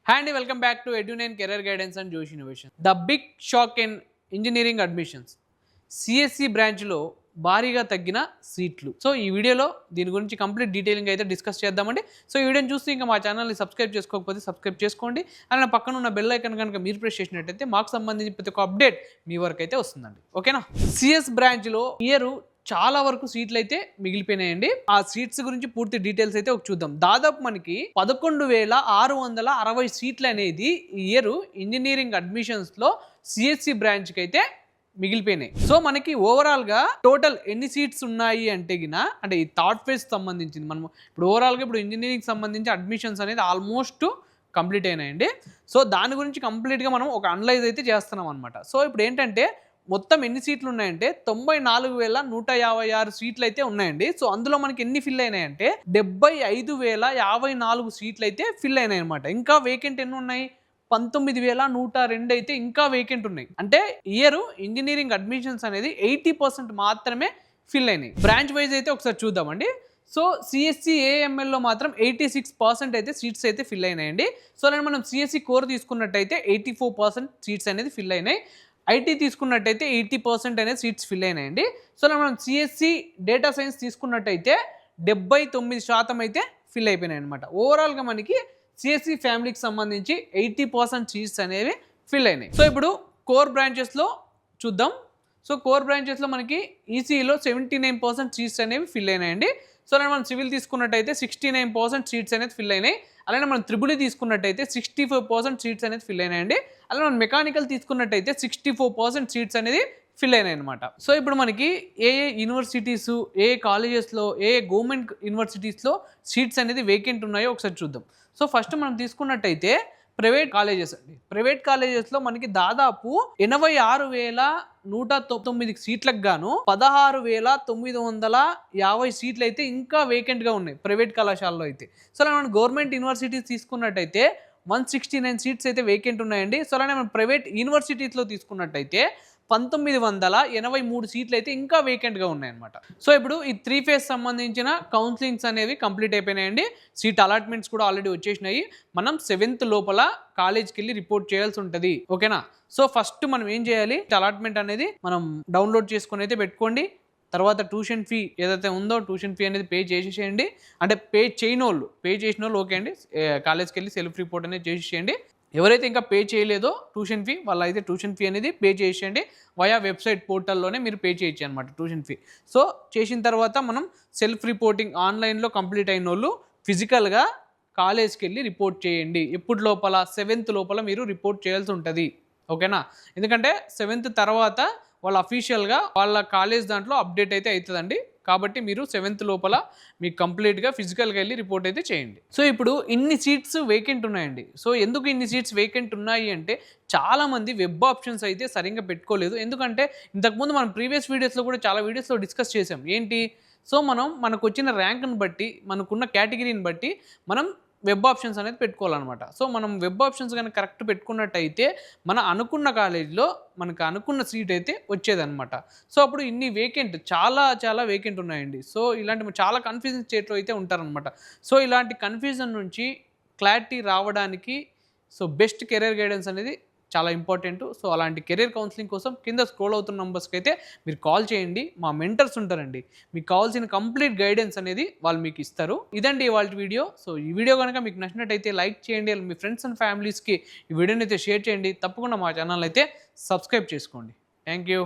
Hi and welcome back to Edu9 Career Guidance and Josh Innovation. The big shock in engineering admissions. CSC బ్రాంచ్లో భారీగా తగ్గిన సీట్లు. So ఈ వీడియోలో దీని గురించి కంప్లీట్ డీటెయిలింగ్ అయితే డిస్కస్ చేద్దామండి. సో ఈ వీడియోని చూస్తే ఇంకా మా ఛానల్ని సబ్స్క్రైబ్ చేసుకోకపోతే సబ్స్క్రైబ్ చేసుకోండి. అలానే పక్కన ఉన్న బెల్ ఐకాన్ కనుక మీరు ప్రెస్ చేసినట్టయితే మాకు సంబంధించి ప్రతి ఒక్క అప్డేట్ మీ వరకు అయితే వస్తుందండి. ఓకేనా? సిఎస్ బ్రాంచ్లో ఇయర్ చాలా వరకు సీట్లు అయితే మిగిలిపోయినాయండి. ఆ సీట్స్ గురించి పూర్తి డీటెయిల్స్ అయితే ఒక చూద్దాం. దాదాపు మనకి 11,660 సీట్లు అనేది ఇయర్ ఇంజనీరింగ్ అడ్మిషన్స్ లో సిఎస్సి బ్రాంచ్ కి అయితే మిగిలిపోయినాయి. సో మనకి ఓవరాల్ గా టోటల్ ఎన్ని సీట్స్ ఉన్నాయి అంటే ఈ థర్డ్ ఫేజ్ సంబంధించింది. మనం ఇప్పుడు ఓవరాల్ గా ఇప్పుడు ఇంజనీరింగ్ సంబంధించి అడ్మిషన్స్ అనేది ఆల్మోస్ట్ కంప్లీట్ అయినాయండి. సో దాని గురించి కంప్లీట్ గా మనం ఒక అనలైజ్ అయితే చేస్తున్నాం అనమాట. సో ఇప్పుడు ఏంటంటే మొత్తం ఎన్ని సీట్లు ఉన్నాయంటే 94,156 సీట్లు అయితే ఉన్నాయండి. సో అందులో మనకి ఎన్ని ఫిల్ అయినాయంటే 75,054 సీట్లు అయితే ఫిల్ అయినాయి అనమాట. ఇంకా వేకెంట్ ఎన్ని ఉన్నాయి? 19,102 అయితే ఇంకా వేకెంట్ ఉన్నాయి. అంటే ఇయర్ ఇంజనీరింగ్ అడ్మిషన్స్ అనేది 80% మాత్రమే ఫిల్ అయినాయి. బ్రాంచ్ వైజ్ అయితే ఒకసారి చూద్దామండి. సో సిఎస్సి ఏఎంఎల్లో మాత్రం 86% అయితే సీట్స్ అయితే ఫిల్ అయినాయండి. సో మనం సిఎస్సి కోర్ తీసుకున్నట్టయితే 84% సీట్స్ అనేది ఫిల్ అయినాయి. ఐటీ తీసుకున్నట్టయితే 80% అనేది సీట్స్ ఫిల్ అయినాయండి. సో మనం సిఎస్సి డేటా సైన్స్ తీసుకున్నట్టయితే 79% అయితే ఫిల్ అయిపోయినాయి అనమాట. ఓవరాల్గా మనకి సిఎస్సి ఫ్యామిలీకి సంబంధించి 80% సీట్స్ అనేవి ఫిల్ అయినాయి. సో ఇప్పుడు కోర్ బ్రాంచెస్లో చూద్దాం. సో కోర్ బ్రాంచెస్లో మనకి ఈసీఈలో 79% సీట్స్ అనేవి ఫిల్ అయినాయండి. సో మనం సివిల్ తీసుకున్నట్టయితే 69% సీట్స్ అనేది ఫిల్ అయినాయి. అలానే మనం త్రిబుల్ తీసుకున్నట్టయితే 65% సీట్స్ అనేది ఫిల్ అయినాయండి. అలానే మనం మెకానికల్ తీసుకున్నట్టయితే 64% సీట్స్ అనేది ఫిల్ అయినాయి అనమాట. సో ఇప్పుడు మనకి ఏ యూనివర్సిటీస్, ఏ కాలేజెస్లో, ఏ గవర్నమెంట్ యూనివర్సిటీస్లో సీట్స్ అనేది వేకెంట్ ఉన్నాయో ఒకసారి చూద్దాం. సో ఫస్ట్ మనం తీసుకున్నట్టయితే ప్రైవేట్ కాలేజెస్ అండి. ప్రైవేట్ కాలేజెస్లో మనకి దాదాపు 86,109 సీట్లకు గాను 16,950 సీట్లు అయితే ఇంకా వేకెంట్గా ఉన్నాయి ప్రైవేట్ కళాశాలలో అయితే. సో మనం గవర్నమెంట్ యూనివర్సిటీస్ తీసుకున్నట్టయితే 169 సీట్స్ అయితే వేకెంట్ ఉన్నాయండి. సో అలానే మనం ప్రైవేట్ యూనివర్సిటీస్లో తీసుకున్నట్టయితే 1983 సీట్లు అయితే ఇంకా వేకెంట్గా ఉన్నాయన్నమాట. సో ఇప్పుడు ఈ 3 ఫేజ్ సంబంధించిన కౌన్సిలింగ్స్ అనేవి కంప్లీట్ అయిపోయినాయండి. సీట్ అలాట్మెంట్స్ కూడా ఆల్రెడీ వచ్చేసినాయి. మనం 7th లోపల కాలేజ్కి వెళ్ళి రిపోర్ట్ చేయాల్సి ఉంటుంది. ఓకేనా? సో ఫస్ట్ మనం ఏం చేయాలి? అలాట్మెంట్ అనేది మనం డౌన్లోడ్ చేసుకొని అయితే పెట్టుకోండి. తర్వాత ట్యూషన్ ఫీ ఏదైతే ఉందో ట్యూషన్ ఫీ అనేది పే చేసేసేయండి. అంటే పే చేసిన వాళ్ళు ఓకే అండి, కాలేజ్కి వెళ్ళి సెల్ఫ్ రిపోర్ట్ అనేది చేసేసేయండి. ఎవరైతే ఇంకా పే చేయలేదో ట్యూషన్ ఫీ, వాళ్ళైతే ట్యూషన్ ఫీ అనేది పే చేసేయండి. వయా వెబ్సైట్ పోర్టల్లోనే మీరు పే చేయొచ్చు అనమాట ట్యూషన్ ఫీ. సో చేసిన తర్వాత మనం సెల్ఫ్ రిపోర్టింగ్ ఆన్లైన్లో కంప్లీట్ అయిన వాళ్ళు ఫిజికల్గా కాలేజ్కి వెళ్ళి రిపోర్ట్ చేయండి. ఎప్పుడు లోపల 7th లోపల మీరు రిపోర్ట్ చేయాల్సి ఉంటుంది. ఓకేనా? ఎందుకంటే 7th తర్వాత వాళ్ళ అఫీషియల్గా వాళ్ళ కాలేజ్ దాంట్లో అప్డేట్ అయితే అవుతుందండి. కాబట్టి మీరు 7th లోపల మీకు కంప్లీట్గా ఫిజికల్గా వెళ్ళి రిపోర్ట్ అయితే చేయండి. సో ఇప్పుడు ఇన్ని సీట్స్ వేకెంట్ ఉన్నాయండి. సో ఎందుకు ఇన్ని సీట్స్ వేకెంట్ ఉన్నాయి అంటే చాలామంది వెబ్ ఆప్షన్స్ అయితే సరిగ్గా పెట్టుకోలేదు. ఎందుకంటే ఇంతకుముందు మనం ప్రీవియస్ వీడియోస్లో కూడా చాలా వీడియోస్లో డిస్కస్ చేసాం. ఏంటి? సో మనకు వచ్చిన ర్యాంక్ని బట్టి, మనకున్న కేటగిరీని బట్టి మనం వెబ్ ఆప్షన్స్ అనేది పెట్టుకోవాలన్నమాట. సో మనం వెబ్ ఆప్షన్స్ కానీ కరెక్ట్ పెట్టుకున్నట్టయితే మన అనుకున్న కాలేజీలో మనకు అనుకున్న సీట్ అయితే వచ్చేదన్నమాట. సో అప్పుడు ఇన్ని వేకెంట్ చాలా వేకెంట్ ఉన్నాయండి. సో ఇలాంటి చాలా కన్ఫ్యూజన్ స్టేట్లో అయితే ఉంటారనమాట. సో ఇలాంటి కన్ఫ్యూజన్ నుంచి క్లారిటీ రావడానికి సో బెస్ట్ కెరీర్ గైడెన్స్ అనేది చాలా ఇంపార్టెంట్. సో అలాంటి కెరీర్ కౌన్సిలింగ్ కోసం కింద స్క్రోల్ అవుతున్న నెంబర్స్కి అయితే మీరు కాల్ చేయండి. మా మెంటర్స్ ఉంటారండి, మీకు కావాల్సిన కంప్లీట్ గైడెన్స్ అనేది వాళ్ళు మీకు ఇస్తారు. ఇదండి వాళ్ళ వీడియో. సో ఈ వీడియో కనుక మీకు నచ్చినట్టయితే లైక్ చేయండి. మీ ఫ్రెండ్స్ అండ్ ఫ్యామిలీస్కి ఈ వీడియోని అయితే షేర్ చేయండి. తప్పకుండా మా ఛానల్ అయితే సబ్స్క్రైబ్ చేసుకోండి. Thank you.